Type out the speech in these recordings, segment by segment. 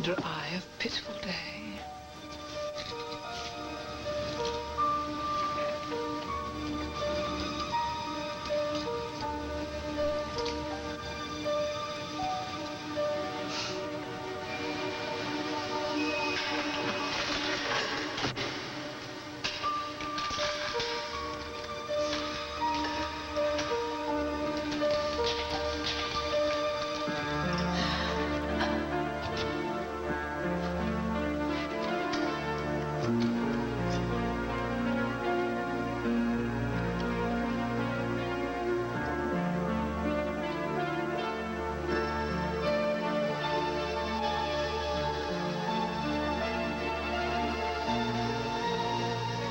under eye of pitiful day.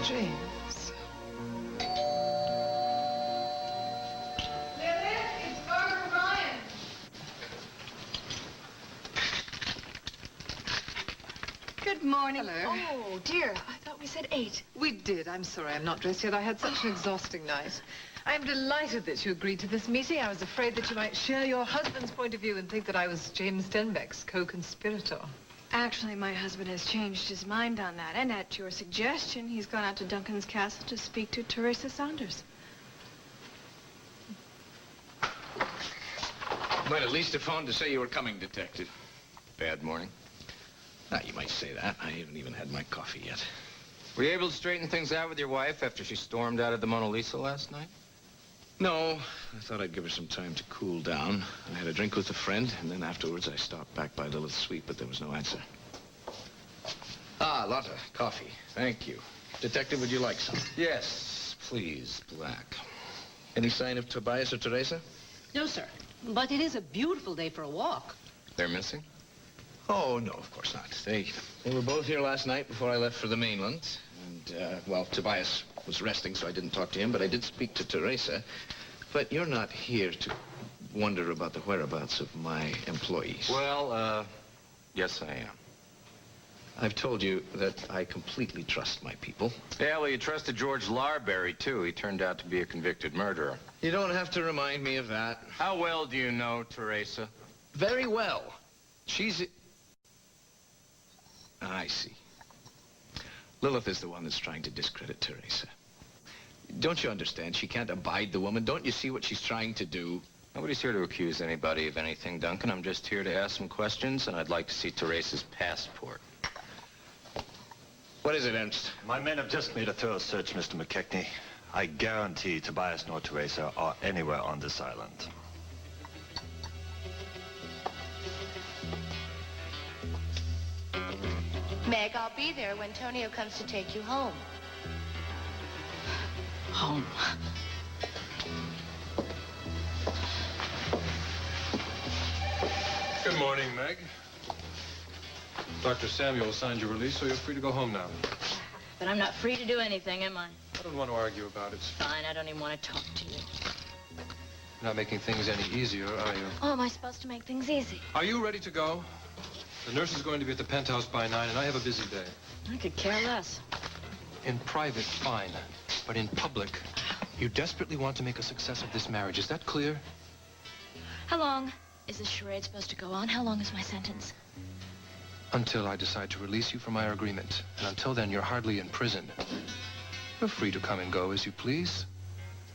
James. It's Barbara Ryan. Good morning. Hello. Oh, dear. I thought we said 8. We did. I'm sorry I'm not dressed yet. I had such an exhausting night. I am delighted that you agreed to this meeting. I was afraid that you might share your husband's point of view and think that I was James Stenbeck's co-conspirator. Actually, my husband has changed his mind on that. And at your suggestion, he's gone out to Duncan's castle to speak to Teresa Saunders. You might at least have phoned to say you were coming, Detective. Bad morning. You might say that. I haven't even had my coffee yet. Were you able to straighten things out with your wife after she stormed out of the Mona Lisa last night? No, I thought I'd give her some time to cool down. I had a drink with a friend, and then afterwards I stopped back by Lilith's suite, but there was no answer. Lotta, coffee. Thank you. Detective, would you like some? Yes, please, black. Any sign of Tobias or Teresa? No, sir. But it is a beautiful day for a walk. They're missing? Oh, no, of course not. They were both here last night before I left for the mainland. And, well, Tobias was resting, so I didn't talk to him, but I did speak to Teresa. But you're not here to wonder about the whereabouts of my employees. Well, yes, I am. I've told you that I completely trust my people. Yeah, well, you trusted George Larberry, too. He turned out to be a convicted murderer. You don't have to remind me of that. How well do you know Teresa? Very well. She's... I see. Lilith is the one that's trying to discredit Teresa. Don't you understand? She can't abide the woman. Don't you see what she's trying to do? Nobody's here to accuse anybody of anything, Duncan. I'm just here to ask some questions, and I'd like to see Teresa's passport. What is it, Ernst? My men have just made a thorough search, Mr. McKechnie. I guarantee Tobias nor Teresa are anywhere on this island. Meg, I'll be there when Tonio comes to take you home. Home. Good morning, Meg. Dr. Samuel signed your release, so you're free to go home now. But I'm not free to do anything, am I? I don't want to argue about it. Fine, I don't even want to talk to you. You're not making things any easier, are you? Oh, am I supposed to make things easy? Are you ready to go? The nurse is going to be at the penthouse by 9, and I have a busy day. I could care less. In private, fine. But in public, you desperately want to make a success of this marriage. Is that clear? How long is this charade supposed to go on? How long is my sentence? Until I decide to release you from our agreement. And until then, you're hardly in prison. You're free to come and go as you please.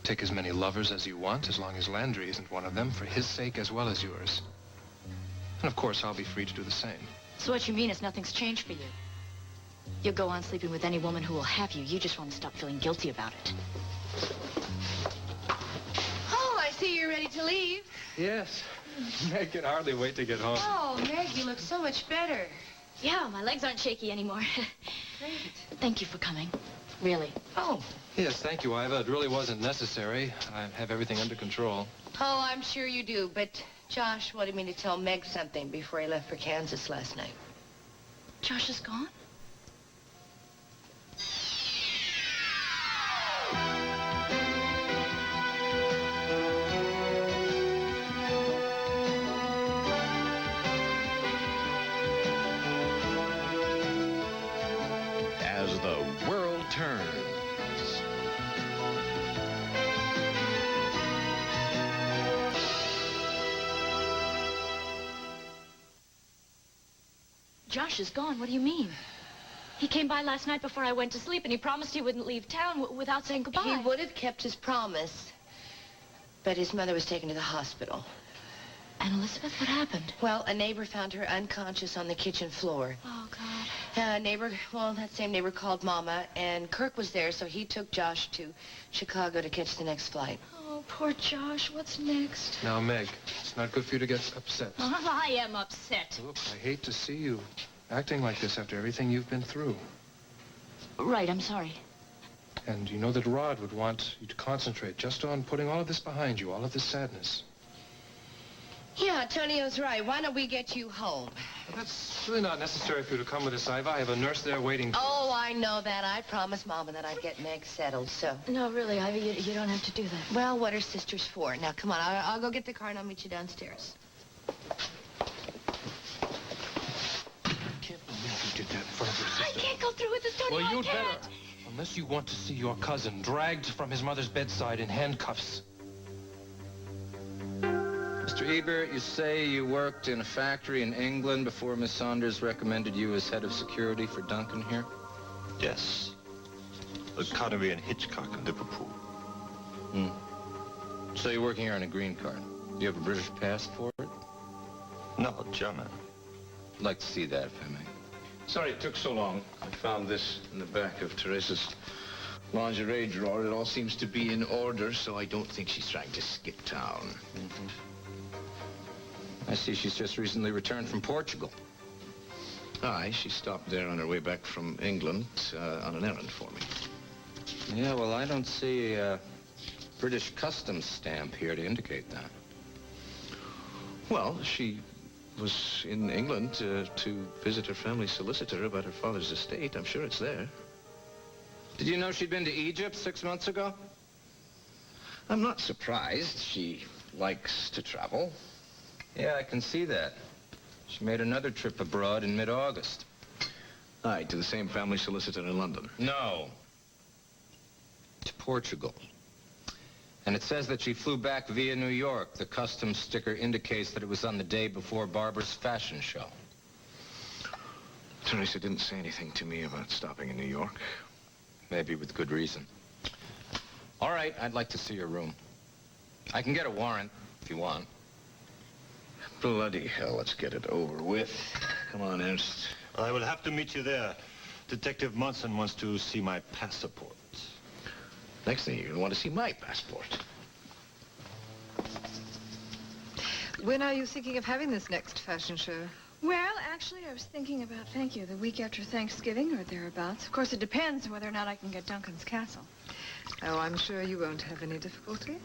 Take as many lovers as you want, as long as Landry isn't one of them, for his sake as well as yours. And of course, I'll be free to do the same. So what you mean is nothing's changed for you? You'll go on sleeping with any woman who will have you. You just want to stop feeling guilty about it. Oh, I see you're ready to leave. Yes. Meg can hardly wait to get home. Oh, Meg, you look so much better. Yeah, my legs aren't shaky anymore. Great. Thank you for coming. Really. Oh. Yes, thank you, Iva. It really wasn't necessary. I have everything under control. Oh, I'm sure you do, but Josh wanted me to tell Meg something before he left for Kansas last night. Josh is gone? As the world turns. Josh is gone. What do you mean? He came by last night before I went to sleep, and he promised he wouldn't leave town without saying goodbye. He would have kept his promise, but his mother was taken to the hospital. And Elizabeth, what happened? Well, a neighbor found her unconscious on the kitchen floor. Oh, God. That same neighbor called Mama, and Kirk was there, so he took Josh to Chicago to catch the next flight. Oh, poor Josh. What's next? Now, Meg, it's not good for you to get upset. I am upset. Look, I hate to see you acting like this after everything you've been through. Right, I'm sorry. And you know that Rod would want you to concentrate just on putting all of this behind you, all of this sadness. Yeah, Tonio's right. Why don't we get you home? But that's really not necessary for you to come with us, Iva. I have a nurse there waiting for you. Oh, I know that. I promised Mama that I'd get Meg settled, so... No, really, Ivy, you don't have to do that. Well, what are sisters for? Now, come on. I'll go get the car and I'll meet you downstairs. I can't believe you did that in front of your sister. I can't go through with this, Tonio. Well, you'd I can't. better. Unless you want to see your cousin dragged from his mother's bedside in handcuffs. Mr. Ebert, you say you worked in a factory in England before Miss Saunders recommended you as head of security for Duncan here? Yes. A Connery and Hitchcock in Liverpool. So you're working here on a green card. Do you have a British passport? No, German. I'd like to see that, if I may. Sorry it took so long. I found this in the back of Teresa's lingerie drawer. It all seems to be in order, so I don't think she's trying to skip town. I see she's just recently returned from Portugal. Aye, she stopped there on her way back from England on an errand for me. Yeah, well, I don't see a British customs stamp here to indicate that. Well, she was in England to visit her family solicitor about her father's estate. I'm sure it's there. Did you know she'd been to Egypt 6 months ago? I'm not surprised. She likes to travel. Yeah, I can see that. She made another trip abroad in mid-August. Aye, to the same family solicitor in London. No. To Portugal. And it says that she flew back via New York. The customs sticker indicates that it was on the day before Barbara's fashion show. Teresa didn't say anything to me about stopping in New York. Maybe with good reason. All right, I'd like to see your room. I can get a warrant if you want. Bloody hell, let's get it over with. Come on, Ernst. I will have to meet you there. Detective Munson wants to see my passport. Next thing, you're going to want to see my passport. When are you thinking of having this next fashion show? Well, actually, I was thinking about, the week after Thanksgiving or thereabouts. Of course, it depends whether or not I can get Duncan's castle. Oh, I'm sure you won't have any difficulty.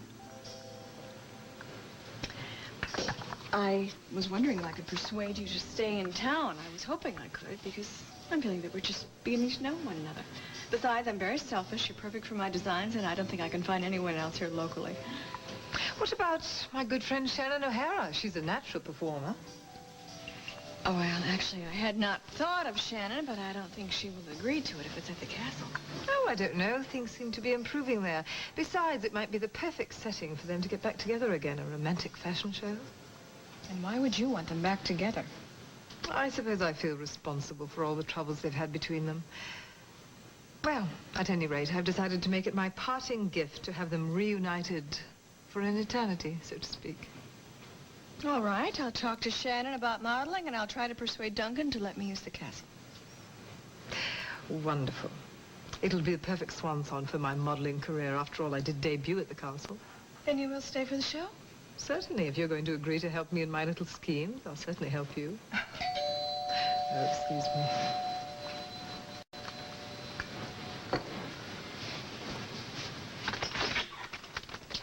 I was wondering if I could persuade you to stay in town. I was hoping I could, because I'm feeling that we're just beginning to know one another. Besides, I'm very selfish. You're perfect for my designs, and I don't think I can find anyone else here locally. What about my good friend Shannon O'Hara? She's a natural performer. Oh, well, actually, I had not thought of Shannon, but I don't think she will agree to it if it's at the castle. Oh, I don't know. Things seem to be improving there. Besides, it might be the perfect setting for them to get back together again, a romantic fashion show. And why would you want them back together? I suppose I feel responsible for all the troubles they've had between them. Well, at any rate, I've decided to make it my parting gift to have them reunited for an eternity, so to speak. All right, I'll talk to Shannon about modeling, and I'll try to persuade Duncan to let me use the castle. Wonderful. It'll be the perfect swan song for my modeling career. After all, I did debut at the castle. Then you will stay for the show? Certainly, if you're going to agree to help me in my little schemes, I'll certainly help you. Oh, excuse me.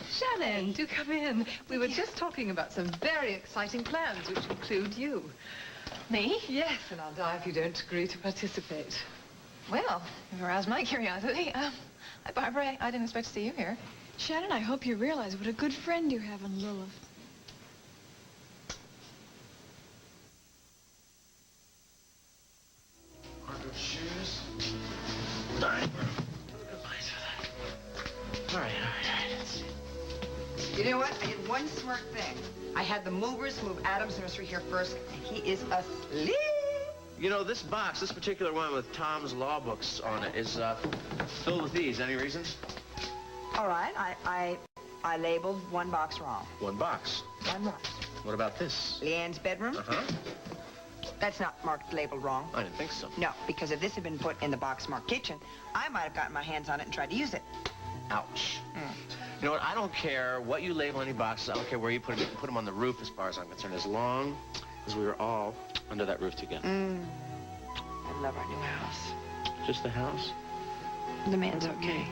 Shannon, do come in. We were just talking about some very exciting plans, which include you. Me? Yes, and I'll die if you don't agree to participate. Well, you've aroused my curiosity. Hi, Barbara. I didn't expect to see you here. Shannon, I hope you realize what a good friend you have in Lilith. Shoes. All right. All right. You know what? I did one smart thing. I had the movers move Adam's nursery here first, and he is asleep. You know, this box, this particular one with Tom's law books on it, is filled with these. Any reasons? All right, I labeled one box wrong. One box. One box. What about this? Leanne's bedroom? Uh-huh. That's not marked labeled wrong. I didn't think so. No, because if this had been put in the box marked kitchen, I might have gotten my hands on it and tried to use it. Ouch. You know what? I don't care what you label any boxes. I don't care where you put them. You can put them on the roof as far as I'm concerned, as long as we were all under that roof together. I love our new house. Just the house? The man's okay.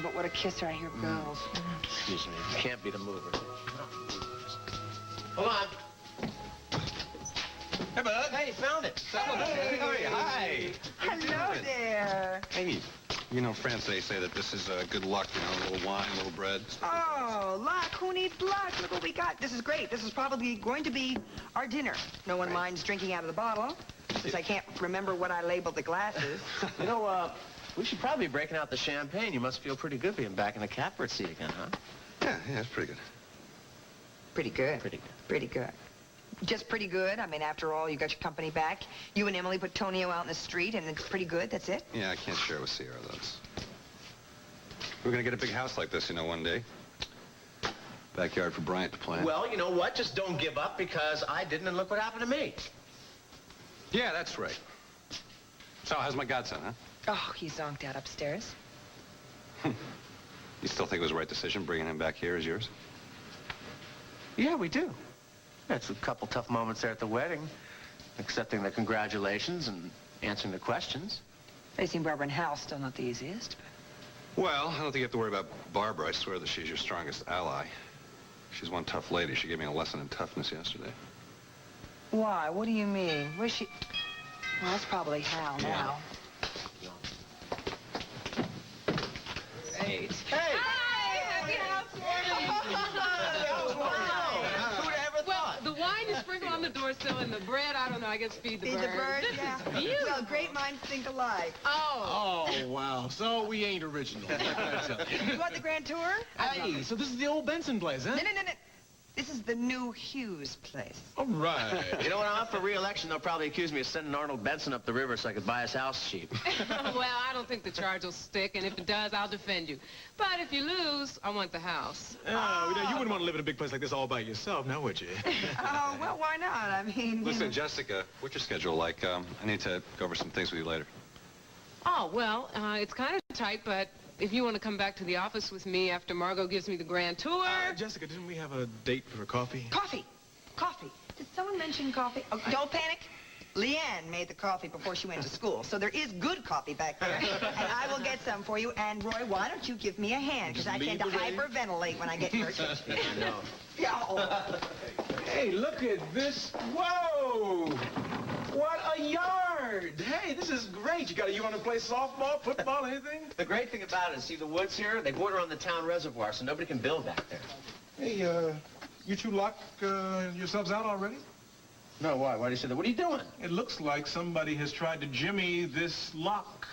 But what a kisser. I hear bells. Excuse me. You can't be the mover. Hold on. Hey, bud. Hey, found it. Hey. How are you? Hi. Hello there. Hey, you know, France, they say that this is good luck, you know, a little wine, a little bread. Oh, luck. Who needs luck? Look what we got. This is great. This is probably going to be our dinner. No one minds drinking out of the bottle, since I can't remember what I labeled the glasses. You know, we should probably be breaking out the champagne. You must feel pretty good being back in the catbird seat again, huh? Yeah, it's pretty good. Pretty good. Pretty good. Pretty good. Just pretty good. I mean, after all, you got your company back. You and Emily put Tonio out in the street, and it's pretty good. That's it? Yeah, I can't share with Sierra, though. We're gonna get a big house like this, you know, one day. Backyard for Bryant to plant. Well, you know what? Just don't give up because I didn't, and look what happened to me. Yeah, that's right. So, how's my godson, huh? Oh, he's zonked out upstairs. You still think it was the right decision bringing him back here as yours? Yeah, we do. That's a couple tough moments there at the wedding. Accepting the congratulations and answering the questions. Facing Barbara and Hal, still not the easiest. Well, I don't think you have to worry about Barbara. I swear that she's your strongest ally. She's one tough lady. She gave me a lesson in toughness yesterday. Why? What do you mean? Where's she? Well, that's probably Hal now. Hey. Hi! Happy housewarming! Who'd ever thought? The wine is sprinkled on the doorsill, and the bread, I don't know, I guess feed the Feed birds. the birds, yeah. This is beautiful. Well, great minds think alike. Oh. Oh, wow. So we ain't original. You want the grand tour? Hey, so this is the old Benson place, huh? No. This is the new Hughes place. All right. You know, when I'm up for re-election, they'll probably accuse me of sending Arnold Benson up the river so I could buy his house cheap. Well, I don't think the charge will stick, and if it does, I'll defend you. But if you lose, I want the house. Oh, you wouldn't want to live in a big place like this all by yourself, now would you? Oh, well, why not? I mean... Listen, Jessica, what's your schedule like? I need to go over some things with you later. Oh, well, it's kind of tight, but if you want to come back to the office with me after Margot gives me the grand tour... Jessica, didn't we have a date for coffee? Coffee. Did someone mention coffee? Oh, don't panic. Leanne made the coffee before she went to school, so there is good coffee back there. And I will get some for you. And, Roy, why don't you give me a hand? Because I tend to hyperventilate when I get in your kitchen. No. Yeah. Hey, look at this. Whoa! What a yard! Hey, this is great. You want to play softball, football, anything? The great thing about it is, see the woods here? They border on the town reservoir, so nobody can build back there. Hey, you two locked yourselves out already? No, why? Why do you say that? What are you doing? It looks like somebody has tried to jimmy this lock.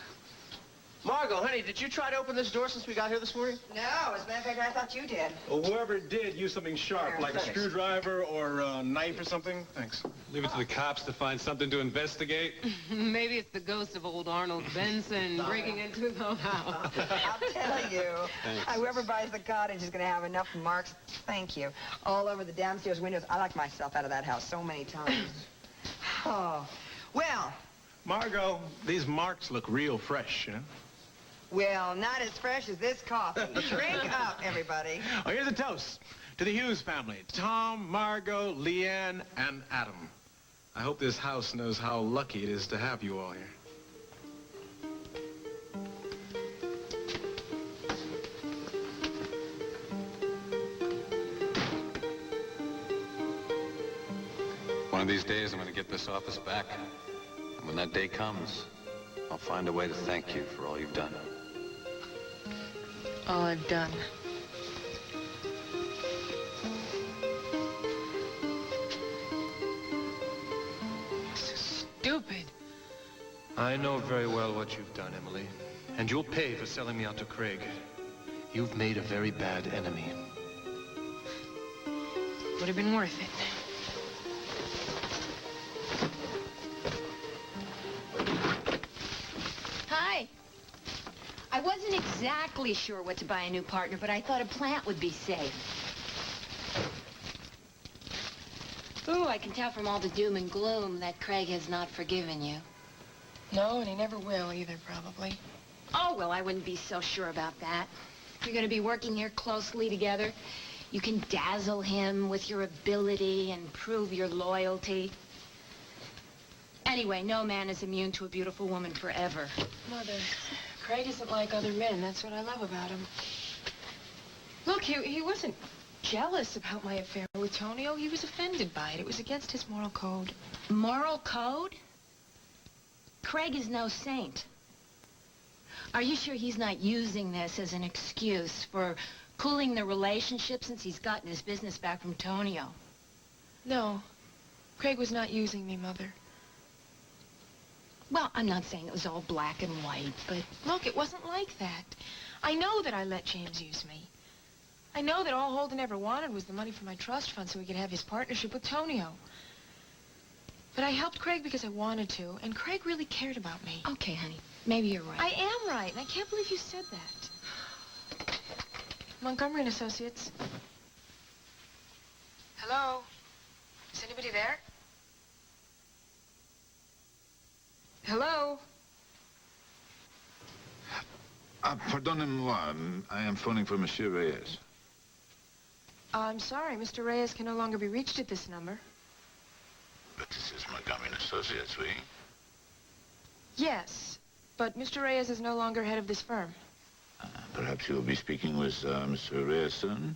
Margot, honey, did you try to open this door since we got here this morning? No, as a matter of fact, I thought you did. Well, whoever did, use something sharp, like a screwdriver or a knife or something. Thanks. Leave it to the cops to find something to investigate. Maybe it's the ghost of old Arnold Benson breaking into the house. I'll tell you. Whoever buys the cottage is going to have enough marks, thank you, all over the downstairs windows. I locked myself out of that house so many times. Oh, well. Margot, these marks look real fresh, you know? Well, not as fresh as this coffee. Drink up, everybody. Oh, here's a toast to the Hughes family. Tom, Margot, Leanne, and Adam. I hope this house knows how lucky it is to have you all here. One of these days, I'm going to get this office back. And when that day comes, I'll find a way to thank you for all you've done. All I've done. So stupid. I know very well what you've done, Emily. And you'll pay for selling me out to Craig. You've made a very bad enemy. Would have been worth it. wasn't exactly sure what to buy a new partner, but I thought a plant would be safe. Ooh, I can tell from all the doom and gloom that Craig has not forgiven you. No, and he never will either, probably. Oh, well, I wouldn't be so sure about that. You're going to be working here closely together. You can dazzle him with your ability and prove your loyalty. Anyway, no man is immune to a beautiful woman forever. Mother, Craig isn't like other men. That's what I love about him. Look, he wasn't jealous about my affair with Tonio. He was offended by it. It was against his moral code. Moral code? Craig is no saint. Are you sure he's not using this as an excuse for cooling the relationship since he's gotten his business back from Tonio? No. Craig was not using me, Mother. Well, I'm not saying it was all black and white, but... Look, it wasn't like that. I know that I let James use me. I know that all Holden ever wanted was the money from my trust fund so he could have his partnership with Tonio. But I helped Craig because I wanted to, and Craig really cared about me. Okay, honey. Maybe you're right. I am right, and I can't believe you said that. Montgomery and Associates. Hello? Is anybody there? Hello? Pardonnez-moi. I am phoning for Monsieur Reyes. I'm sorry, Mr. Reyes can no longer be reached at this number. But this is Montgomery and Associates, oui? Yes, but Mr. Reyes is no longer head of this firm. Perhaps you will be speaking with Mr. Reyes soon?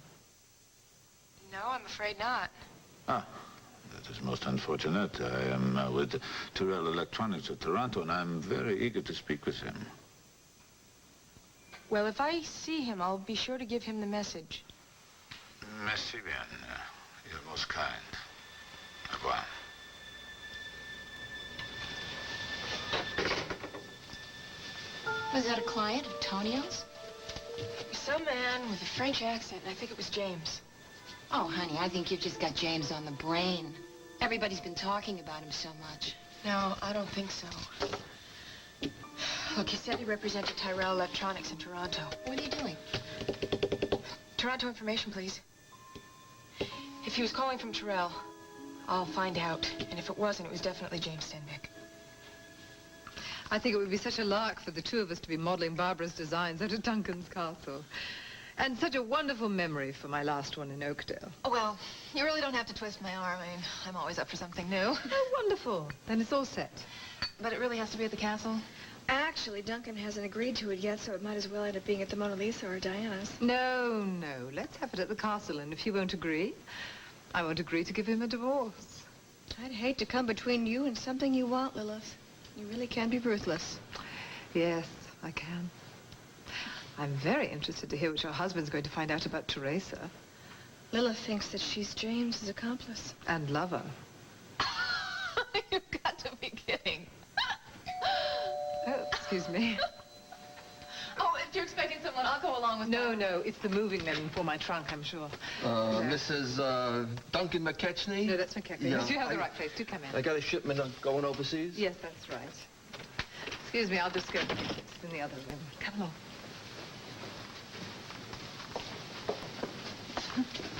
No, I'm afraid not. Ah, that is most unfortunate. I am with Tyrrell Electronics of Toronto, and I'm very eager to speak with him. Well, if I see him, I'll be sure to give him the message. Merci bien. You're most kind. Au revoir. Was that a client of Tonio's? Some man with a French accent, and I think it was James. Oh, honey, I think you've just got James on the brain. Everybody's been talking about him so much. No, I don't think so. Look, he said he represented Tyrrell Electronics in Toronto. What are you doing? Toronto information, please. If he was calling from Tyrrell, I'll find out. And if it wasn't, it was definitely James Stenbeck. I think it would be such a lark for the two of us to be modeling Barbara's designs out of Duncan's castle. And such a wonderful memory for my last one in Oakdale. Oh, well, you really don't have to twist my arm. I mean, I'm always up for something new. Oh, wonderful. Then it's all set. But it really has to be at the castle? Actually, Duncan hasn't agreed to it yet, so it might as well end up being at the Mona Lisa or Diana's. No, no. Let's have it at the castle, and if he won't agree, I won't agree to give him a divorce. I'd hate to come between you and something you want, Lilith. You really can be ruthless. Yes, I can. I'm very interested to hear what your husband's going to find out about Teresa. Lilith thinks that she's James's accomplice. And lover. You've got to be kidding. Oh, excuse me. Oh, if you're expecting someone, I'll go along with No, no, it's the moving men for my trunk, I'm sure. Mrs. Duncan McKechnie? No, that's McKechnie. Yeah, Yes, you have the right place. Do come in. I got a shipment going overseas? Yes, that's right. Excuse me, I'll just go. It's in the other room. Come along.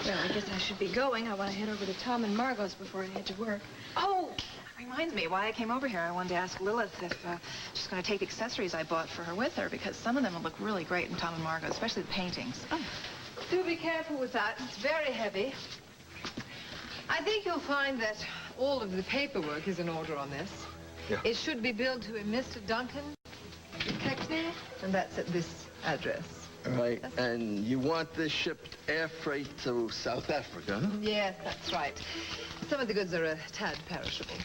Well, I guess I should be going. I want to head over to Tom and Margot's before I head to work. Oh, that reminds me why I came over here. I wanted to ask Lilith if she's going to take the accessories I bought for her with her, because some of them will look really great in Tom and Margot, especially the paintings. Oh, do be careful with that. It's very heavy. I think you'll find that all of the paperwork is in order on this. Yeah. It should be billed to a Mr. Duncan McKechnie, and that's at this address. Right, and you want this shipped air freight to South Africa, huh? Yes, that's right. Some of the goods are a tad perishable.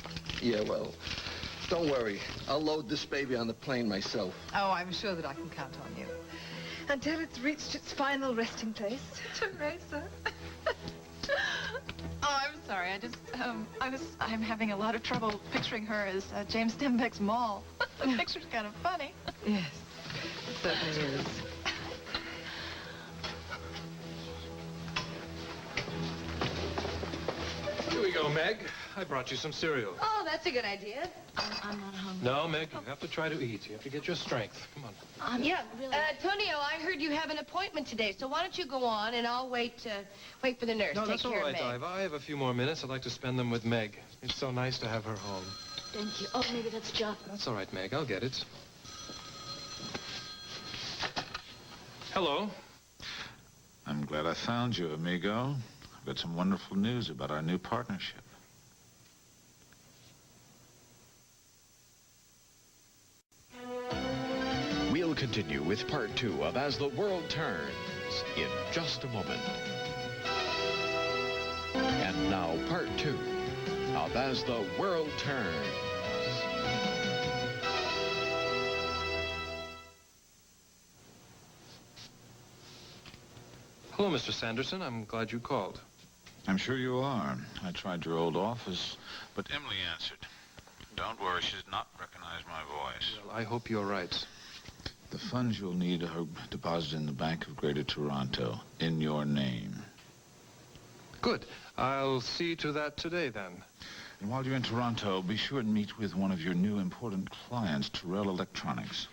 Yeah, well, don't worry. I'll load this baby on the plane myself. Oh, I'm sure that I can count on you. Until it's reached its final resting place. Teresa. Oh, I'm sorry. I'm having a lot of trouble picturing her as James Stenbeck's Moll. The picture's kind of funny. Yes, it certainly is. Here we go, Meg. I brought you some cereal. Oh, that's a good idea. I'm not hungry. No, Meg, you have to try to eat. You have to get your strength. Come on. Yeah, really. Tonio, I heard you have an appointment today, so why don't you go on and I'll wait for the nurse. No, Take that's all care right, of Meg. Iva. I have a few more minutes. I'd like to spend them with Meg. It's so nice to have her home. Thank you. Oh, maybe that's chocolate. That's all right, Meg. I'll get it. Hello. I'm glad I found you, amigo. I've got some wonderful news about our new partnership. We'll continue with part 2 of As the World Turns in just a moment. And now part 2 of As the World Turns. Hello, Mr. Sanderson. I'm glad you called. I'm sure you are. I tried your old office, but Emily answered. Don't worry, she did not recognize my voice. Well, I hope you're right. The funds you'll need are deposited in the Bank of Greater Toronto, in your name. Good. I'll see to that today, then. And while you're in Toronto, be sure and meet with one of your new important clients, Terrell Electronics.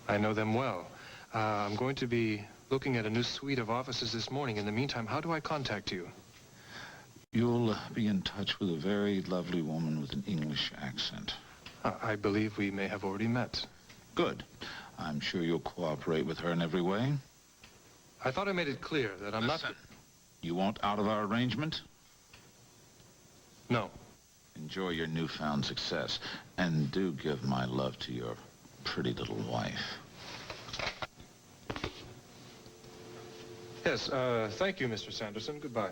I know them well. I'm going to be looking at a new suite of offices this morning. In the meantime, how do I contact you? You'll be in touch with a very lovely woman with an English accent. I believe we may have already met. Good. I'm sure you'll cooperate with her in every way. I thought I made it clear that I'm Listen, you won't out of our arrangement? No. Enjoy your newfound success, and do give my love to your pretty little wife. Yes, thank you, Mr. Sanderson. Goodbye.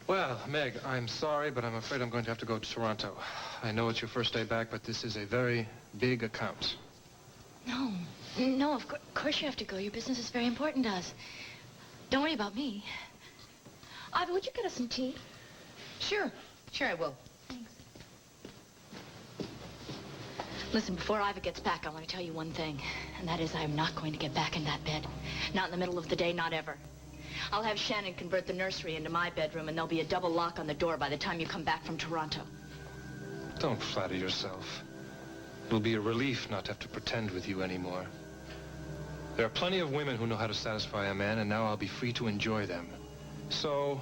Well, Meg, I'm sorry, but I'm afraid I'm going to have to go to Toronto. I know it's your first day back, but this is a very big account. No, of course you have to go. Your business is very important to us. Don't worry about me. Iva, would you get us some tea? Sure I will. Thanks. Listen, before Iva gets back, I want to tell you one thing, and that is I'm not going to get back in that bed. Not in the middle of the day, not ever. I'll have Shannon convert the nursery into my bedroom, and there'll be a double lock on the door by the time you come back from Toronto. Don't flatter yourself. It'll be a relief not to have to pretend with you anymore. There are plenty of women who know how to satisfy a man, and now I'll be free to enjoy them. So,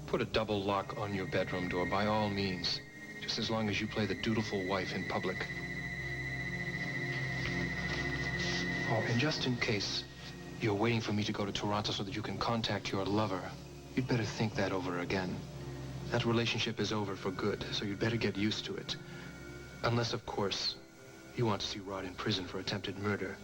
put a double lock on your bedroom door, by all means, just as long as you play the dutiful wife in public. Oh, and just in case you're waiting for me to go to Toronto so that you can contact your lover, you'd better think that over again. That relationship is over for good, so you'd better get used to it. Unless, of course, you want to see Rod in prison for attempted murder.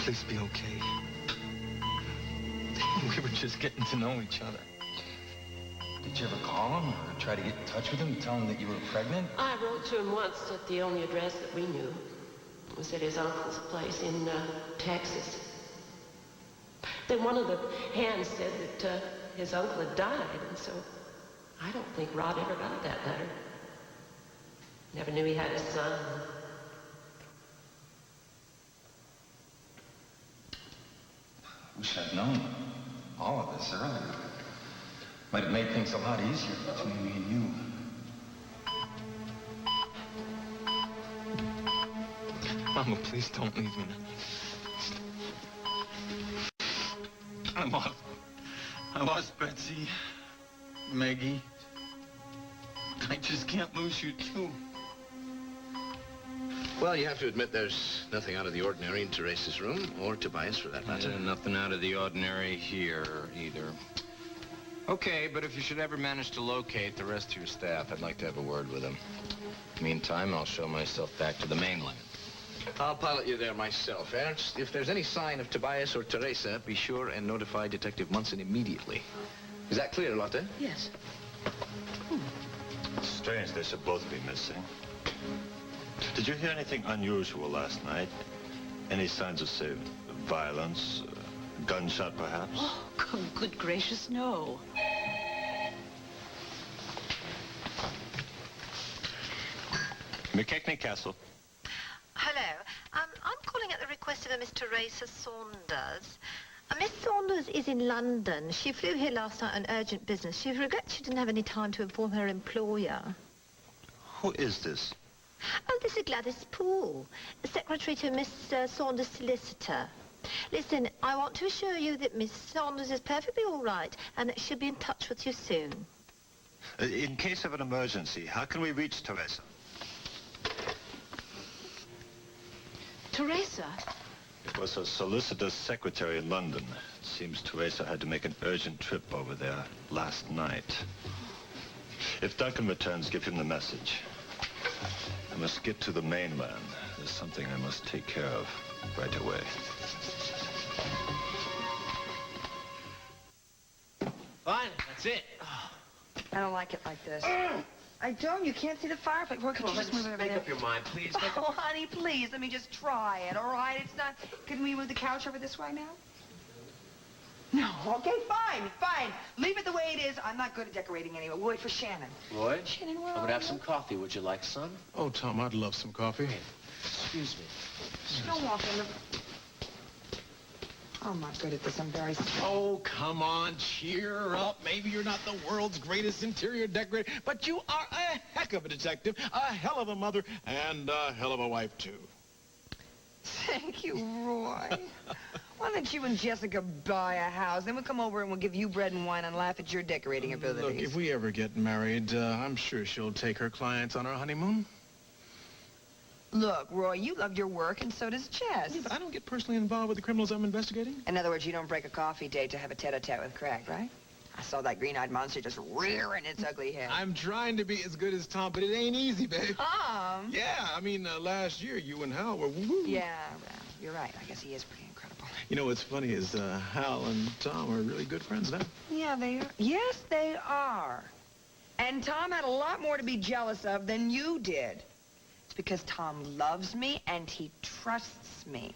Please be okay. We were just getting to know each other. Did you ever call him or try to get in touch with him, tell him that you were pregnant? I wrote to him once at the only address that we knew. It was at his uncle's place in Texas. Then one of the hands said that his uncle had died, and so I don't think Rod ever got that letter. Never knew he had a son. Wish I'd known all of this earlier. Might have made things a lot easier between me and you. Mama, please don't leave me. I lost Betsy, Maggie. I just can't lose you, too. Well, you have to admit there's nothing out of the ordinary in Teresa's room, or Tobias for that matter. Yeah, nothing out of the ordinary here, either. Okay, but if you should ever manage to locate the rest of your staff, I'd like to have a word with them. Meantime, I'll show myself back to the mainland. I'll pilot you there myself, Ernst. If there's any sign of Tobias or Teresa, be sure and notify Detective Munson immediately. Is that clear, Lotte? Yes. Strange they should both be missing. Did you hear anything unusual last night? Any signs of, say, violence? Gunshot, perhaps? Oh, good gracious, no. McKechnie Castle. Hello. I'm calling at the request of a Miss Teresa Saunders. Miss Saunders is in London. She flew here last night on urgent business. She regrets she didn't have any time to inform her employer. Who is this? Oh, this is Gladys Poole, secretary to Miss Saunders' solicitor. Listen, I want to assure you that Miss Saunders is perfectly all right and that she'll be in touch with you soon. In case of an emergency, how can we reach Teresa? Teresa? It was her solicitor's secretary in London. It seems Teresa had to make an urgent trip over there last night. If Duncan returns, give him the message. I must get to the mainland. There's something I must take care of right away. Fine, that's it. I don't like it like this. I don't. You can't see the fireplace. Well, could you just move it over Make there? up your mind, please. Oh, honey, please. Let me just try it, all right? It's not... Can we move the couch over this way now? No. Okay, fine. Leave it the way it is. I'm not good at decorating anyway. We'll wait for Shannon. Roy, Shannon, where I would are have you? some coffee. Would you like some? Oh, Tom, I'd love some coffee. Excuse me. Don't walk in the... Oh, I'm not good at this. I'm very sorry. Oh, come on, cheer up. Maybe you're not the world's greatest interior decorator, but you are a heck of a detective, a hell of a mother, and a hell of a wife, too. Thank you, Roy. Why don't you and Jessica buy a house? Then we'll come over and we'll give you bread and wine and laugh at your decorating abilities. Look, if we ever get married, I'm sure she'll take her clients on our honeymoon. Look, Roy, you love your work, and so does Jess. Yeah, but I don't get personally involved with the criminals I'm investigating. In other words, you don't break a coffee date to have a tete-a-tete with Craig, right? I saw that green-eyed monster just rearing its ugly head. I'm trying to be as good as Tom, but it ain't easy, babe. Tom? Yeah, I mean, last year, you and Hal were woo-woo. Yeah, well, you're right. I guess he is pretty incredible. You know, what's funny is Hal and Tom are really good friends now. Yeah, they are. Yes, they are. And Tom had a lot more to be jealous of than you did. It's because Tom loves me and he trusts me.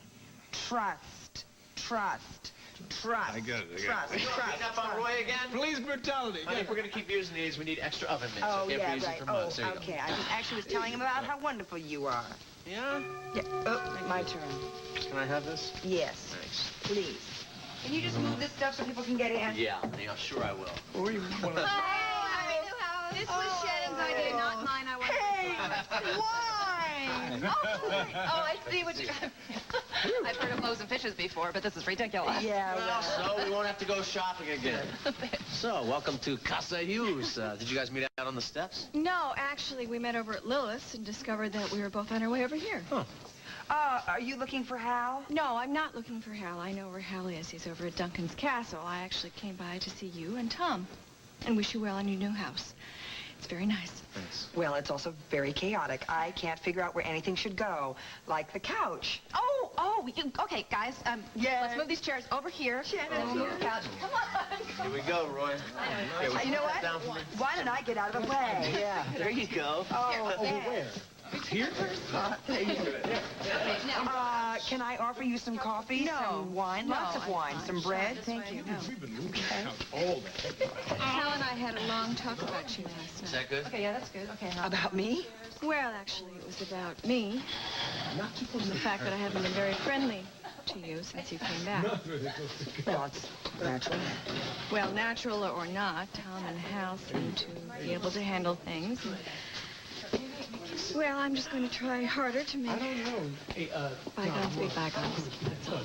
Trust. I got it. Trust. Beating up on Roy again? Police brutality. Honey, if we're going to keep using these, we need extra oven mitts. Oh, okay, yeah, for using right. for months. There you okay. I just actually was telling him about how wonderful you are. Yeah? Yeah. Oh, my turn. Can I have this? Yes. Thanks. Please. Can you just move this stuff so people can get in? Yeah, honey, I'm sure I will. This was Shannon's idea, not mine. I wanted wine! I see what you... I've heard of loaves and fishes before, but this is ridiculous. Yeah, well, so we won't have to go shopping again. So, welcome to Casa Hughes. Did you guys meet out on the steps? No, actually, we met over at Lilith's and discovered that we were both on our way over here. Huh. Are you looking for Hal? No, I'm not looking for Hal. I know where Hal is. He's over at Duncan's castle. I actually came by to see you and Tom and wish you well on your new house. It's very nice. Thanks. Well, it's also very chaotic. I can't figure out where anything should go, like the couch. Okay, guys. Yeah. Let's move these chairs over here. Shannon, Over the couch. Come on. Here we go, Roy. Okay, You know what? down for me? Why don't I get out of the way? Yeah, there you go. Where? Here? Can I offer you some coffee, some wine, lots of wine, some bread? Thank you. We've been moving out all day. Hal and I had a long talk about you last night. Is that good? Okay, yeah, that's good. Okay, now. About me? Well, actually, it was about me. And the fact that I haven't been very friendly to you since you came back. Well, it's natural. Well, natural or not, Tom and Hal seem to be able to handle things. Well, I'm just going to try harder to make bygones be bygones.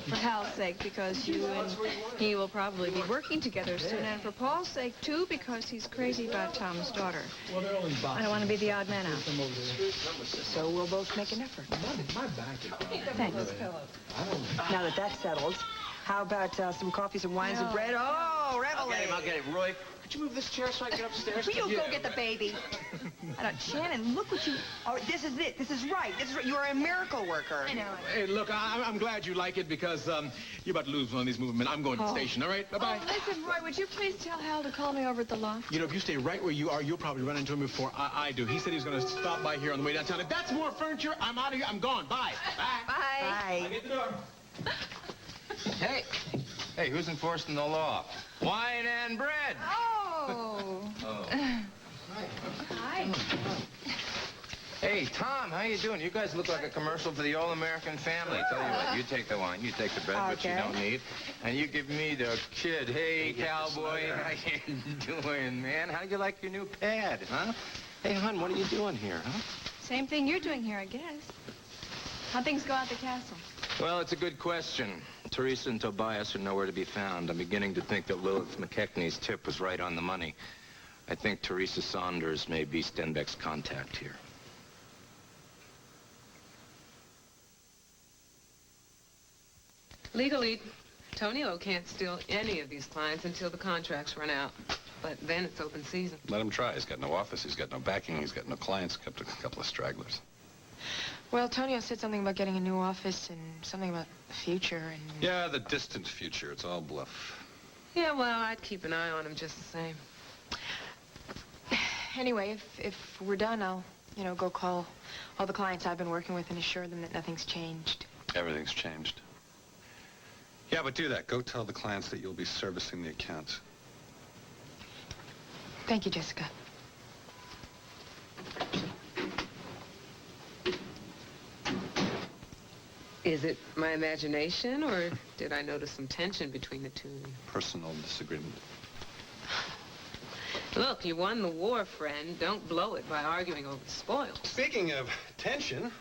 For Hal's sake, because you and he will probably be working together soon, and for Paul's sake, too, because he's crazy about Tom's daughter. I don't want to be the odd man out. So we'll both make an effort. Thanks. Now that that's settled, how about some coffee, some wine, some bread? Oh, revelry. I'll get him. Roy, Could you move this chair so I can get upstairs? Will you go get the baby? Shannon, look what you... Oh, this is it. This is right. This is right. You are a miracle worker. I know. Hey, look, I'm glad you like it because you're about to lose one of these moving men. I'm going to the station, all right? Bye-bye. Oh, listen, Roy, would you please tell Hal to call me over at the loft? You know, if you stay right where you are, you'll probably run into him before I do. He said he was going to stop by here on the way downtown. If that's more furniture, I'm out of here. I'm gone. Bye. Bye. Bye. I get the door. Hey. Hey, who's enforcing the law? Wine and bread. Oh. Hi. Hey, Tom, how you doing? You guys look like a commercial for the All-American Family. Tell you what, you take the wine, you take the bread, which you don't need, and you give me the kid. Hey, cowboy, how you doing, man? How do you like your new pad, huh? Hey, hon, what are you doing here, huh? Same thing you're doing here, I guess. How'd things go at the castle? Well, it's a good question. Teresa and Tobias are nowhere to be found. I'm beginning to think that Lilith McKechnie's tip was right on the money. I think Teresa Saunders may be Stenbeck's contact here. Legally, Tonio can't steal any of these clients until the contracts run out. But then it's open season. Let him try. He's got no office. He's got no backing. He's got no clients. Kept a couple of stragglers. Well, Tonio said something about getting a new office and something about the future and... Yeah, the distant future. It's all bluff. Yeah, well, I'd keep an eye on him just the same. Anyway, if we're done, I'll, go call all the clients I've been working with and assure them that nothing's changed. Everything's changed. Yeah, but do that. Go tell the clients that you'll be servicing the accounts. Thank you, Jessica. Is it my imagination, or did I notice some tension between the two of you? Personal disagreement. Look, you won the war, friend. Don't blow it by arguing over the spoils. Speaking of tension,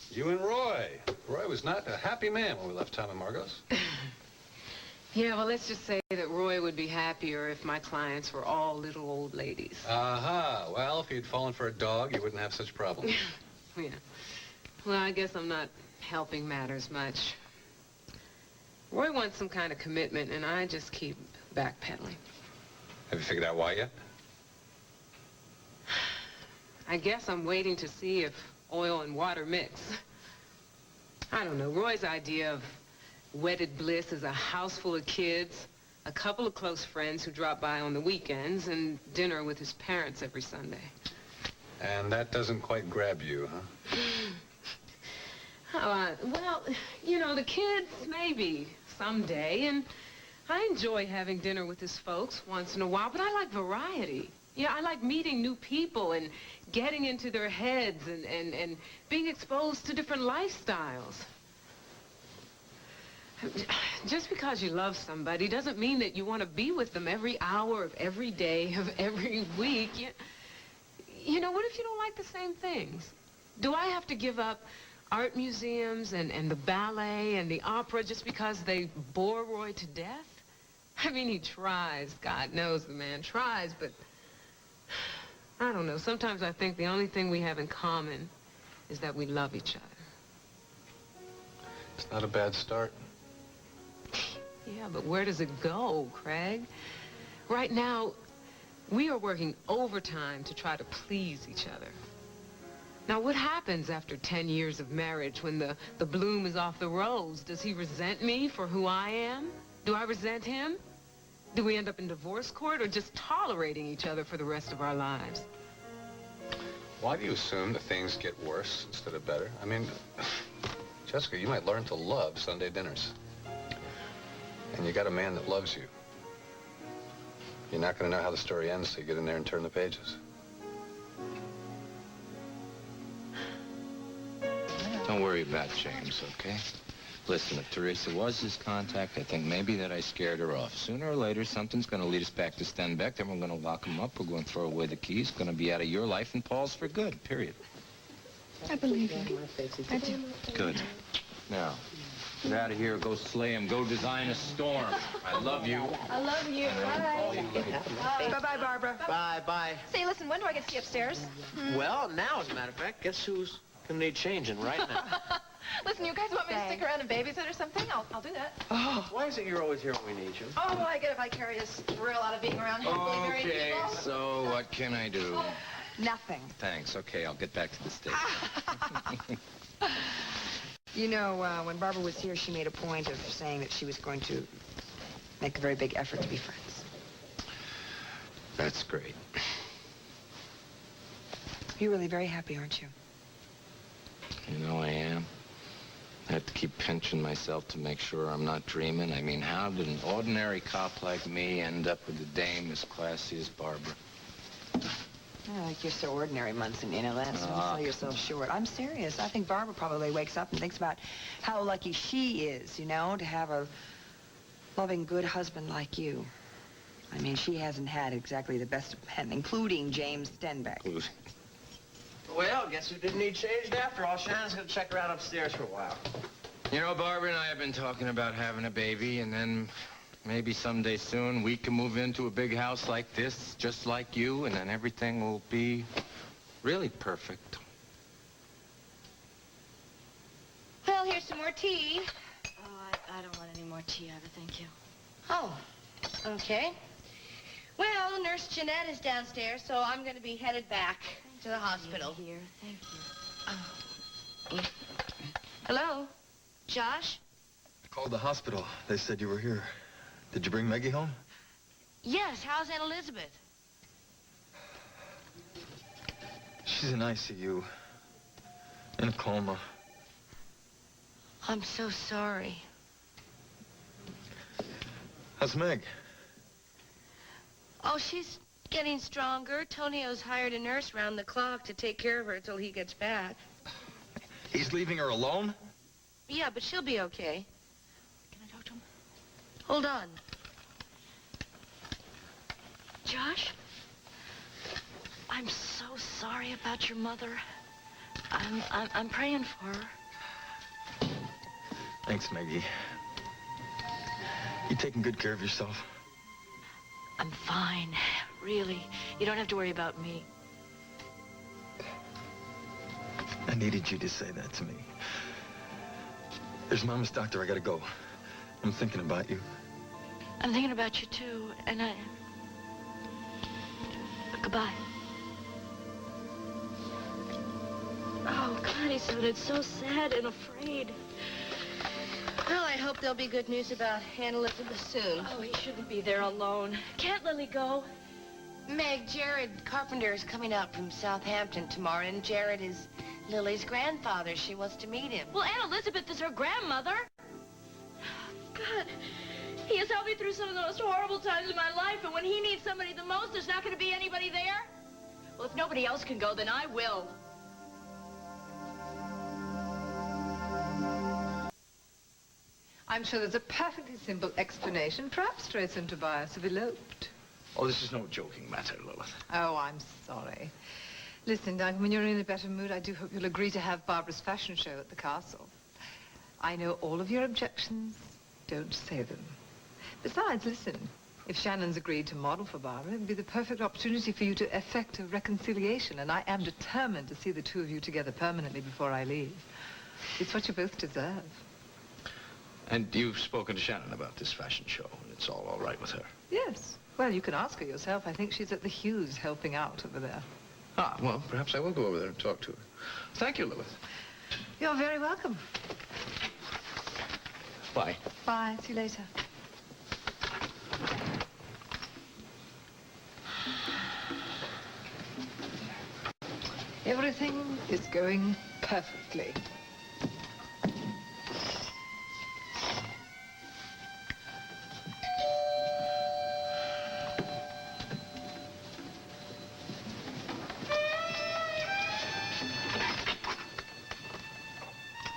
you and Roy. Roy was not a happy man when we left Tom and Margot's. Yeah, well, let's just say that Roy would be happier if my clients were all little old ladies. Aha. Well, if you'd fallen for a dog, you wouldn't have such problems. Yeah. Well, I guess I'm not helping matters much. Roy wants some kind of commitment, and I just keep backpedaling. Have you figured out why yet? I guess I'm waiting to see if oil and water mix. I don't know. Roy's idea of wedded bliss is a house full of kids, a couple of close friends who drop by on the weekends, and dinner with his parents every Sunday. And that doesn't quite grab you, huh? Well, the kids, maybe someday, and I enjoy having dinner with his folks once in a while, but I like variety. Yeah, I like meeting new people and getting into their heads and being exposed to different lifestyles. Just because you love somebody doesn't mean that you want to be with them every hour of every day of every week. You know, what if you don't like the same things? Do I have to give up art museums and the ballet and the opera just because they bore Roy to death? I mean, he tries. God knows the man tries, but I don't know. Sometimes I think the only thing we have in common is that we love each other. It's not a bad start. Yeah, but where does it go, Craig? Right now, we are working overtime to try to please each other. Now, what happens after 10 years of marriage when the bloom is off the rose? Does he resent me for who I am? Do I resent him? Do we end up in divorce court or just tolerating each other for the rest of our lives? Why do you assume that things get worse instead of better? I mean, Jessica, you might learn to love Sunday dinners. And you got a man that loves you. You're not going to know how the story ends till you get in there and turn the pages. Don't worry about James, okay? Listen, if Teresa was his contact, I think maybe that I scared her off. Sooner or later, something's going to lead us back to Stenbeck. Then we're going to lock him up. We're going to throw away the keys. Going to be out of your life and Paul's for good, period. I believe you. I do. Good. Now, get out of here. Go slay him. Go design a storm. I love you. I love you. Bye. Bye-bye, Barbara. Bye. Say, listen, when do I get to see upstairs? Well, now, as a matter of fact, guess who's Gonna need changing right now. Listen, you guys want me to stick around and babysit or something? I'll do that. Oh, why is it you're always here when we need you? Oh, well, I get a vicarious thrill out of being around happily married Okay, people. so what can I do? Nothing. Thanks. Okay, I'll get back to the stage. You know, when Barbara was here, she made a point of saying that she was going to make a very big effort to be friends. That's great. You're really very happy, aren't you? You know I am. I have to keep pinching myself to make sure I'm not dreaming. I mean, how did an ordinary cop like me end up with a dame as classy as Barbara? Oh, you're so ordinary, Munson. You know, Lance, don't sell yourself short. I'm serious. I think Barbara probably wakes up and thinks about how lucky she is, you know, to have a loving, good husband like you. I mean, she hasn't had exactly the best of men, including James Stenbeck. Well, guess who didn't need changed after all? Shannon's gonna check her out upstairs for a while. You know, Barbara and I have been talking about having a baby, and then maybe someday soon we can move into a big house like this, just like you, and then everything will be really perfect. Well, here's some more tea. Oh, I don't want any more tea, Ivor, thank you. Oh, okay. Well, Nurse Jeanette is downstairs, so I'm going to be headed back to the hospital. Here, thank you. Hello? Josh? I called the hospital. They said you were here. Did you bring Maggie home? Yes, how's Aunt Elizabeth? She's in ICU. In a coma. I'm so sorry. How's Meg? Oh, she's getting stronger. Tonio's hired a nurse round the clock to take care of her till he gets back. He's leaving her alone? Yeah, but she'll be okay. Can I talk to him? Hold on. Josh? I'm so sorry about your mother. I'm praying for her. Thanks, Maggie. You taking good care of yourself? I'm fine, really. You don't have to worry about me. I needed you to say that to me. There's Mama's doctor. I gotta go. I'm thinking about you. I'm thinking about you, too, and goodbye. Oh, God, he sounded so sad and afraid. Well, I hope there'll be good news about Aunt Elizabeth soon. Oh, he shouldn't be there alone. Can't Lily go? Meg, Jared Carpenter is coming out from Southampton tomorrow, and Jared is Lily's grandfather. She wants to meet him. Well, Aunt Elizabeth is her grandmother. God, he has helped me through some of the most horrible times of my life, and when he needs somebody the most, there's not going to be anybody there? Well, if nobody else can go, then I will. I'm sure there's a perfectly simple explanation. Perhaps Trace and Tobias have eloped. Oh, this is no joking matter, Lilith. Oh, I'm sorry. Listen, Duncan, when you're in a better mood, I do hope you'll agree to have Barbara's fashion show at the castle. I know all of your objections. Don't say them. Besides, listen, if Shannon's agreed to model for Barbara, it'd be the perfect opportunity for you to effect a reconciliation, and I am determined to see the two of you together permanently before I leave. It's what you both deserve. And you've spoken to Shannon about this fashion show, and it's all right with her? Yes. Well, you can ask her yourself. I think she's at the Hughes helping out over there. Ah, well, perhaps I will go over there and talk to her. Thank you, Lilith. You're very welcome. Bye. Bye. See you later. Everything is going perfectly.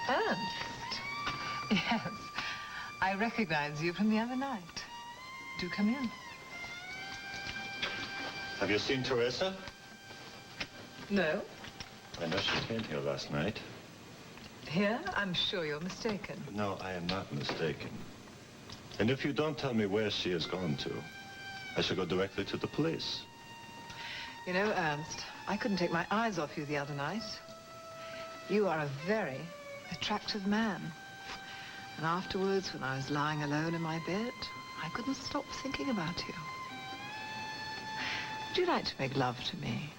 Ernst. Yes. I recognize you from the other night. Do come in. Have you seen Teresa? No. I know she came here last night. Here? I'm sure you're mistaken. No, I am not mistaken. And if you don't tell me where she has gone to, I shall go directly to the police. You know, Ernst, I couldn't take my eyes off you the other night. You are a very attractive man. And afterwards, when I was lying alone in my bed, I couldn't stop thinking about you. Would you like to make love to me?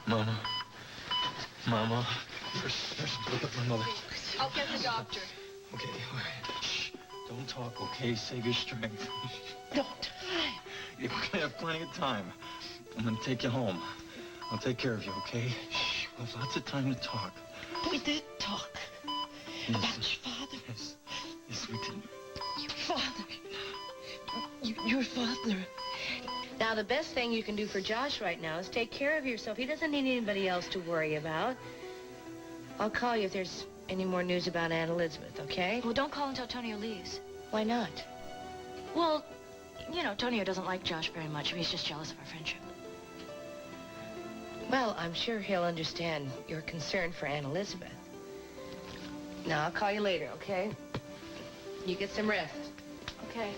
Mama. Mama. First, look at my mother. I'll get the doctor. Okay, all right. Shh. Don't talk, okay? Save your strength. Don't. We're gonna have plenty of time. I'm gonna take you home. I'll take care of you, okay? Shh. We'll have lots of time to talk. We did talk. Yes. About your father. Yes, we did. Your father. Your father. Now, the best thing you can do for Josh right now is take care of yourself. He doesn't need anybody else to worry about. I'll call you if there's any more news about Aunt Elizabeth, okay? Well, don't call until Tonio leaves. Why not? Well, you know, Tonio doesn't like Josh very much. He's just jealous of our friendship. Well, I'm sure he'll understand your concern for Aunt Elizabeth. Now, I'll call you later, okay? You get some rest. Okay.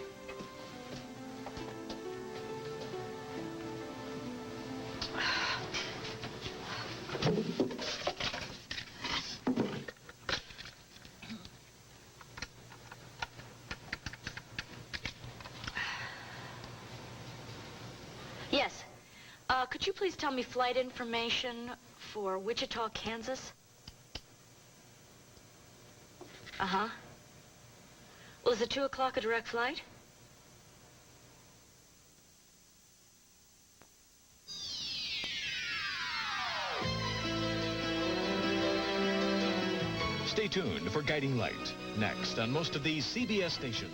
Yes. Could you please tell me flight information for Wichita, Kansas? Uh-huh. Well, is it 2 o'clock a direct flight? Stay tuned for Guiding Light, next on most of these CBS stations.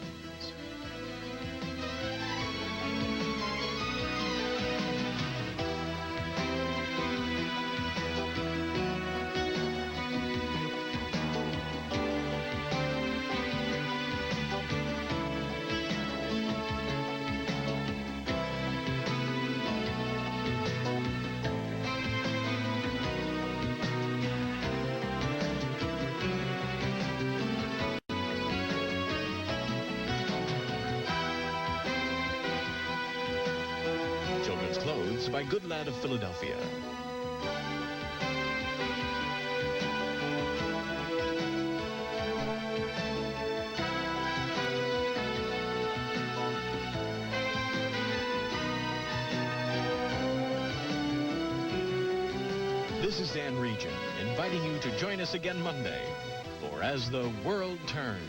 Children's Clothes by Good Lad of Philadelphia. This is Dan Regent, inviting you to join us again Monday for As the World Turns.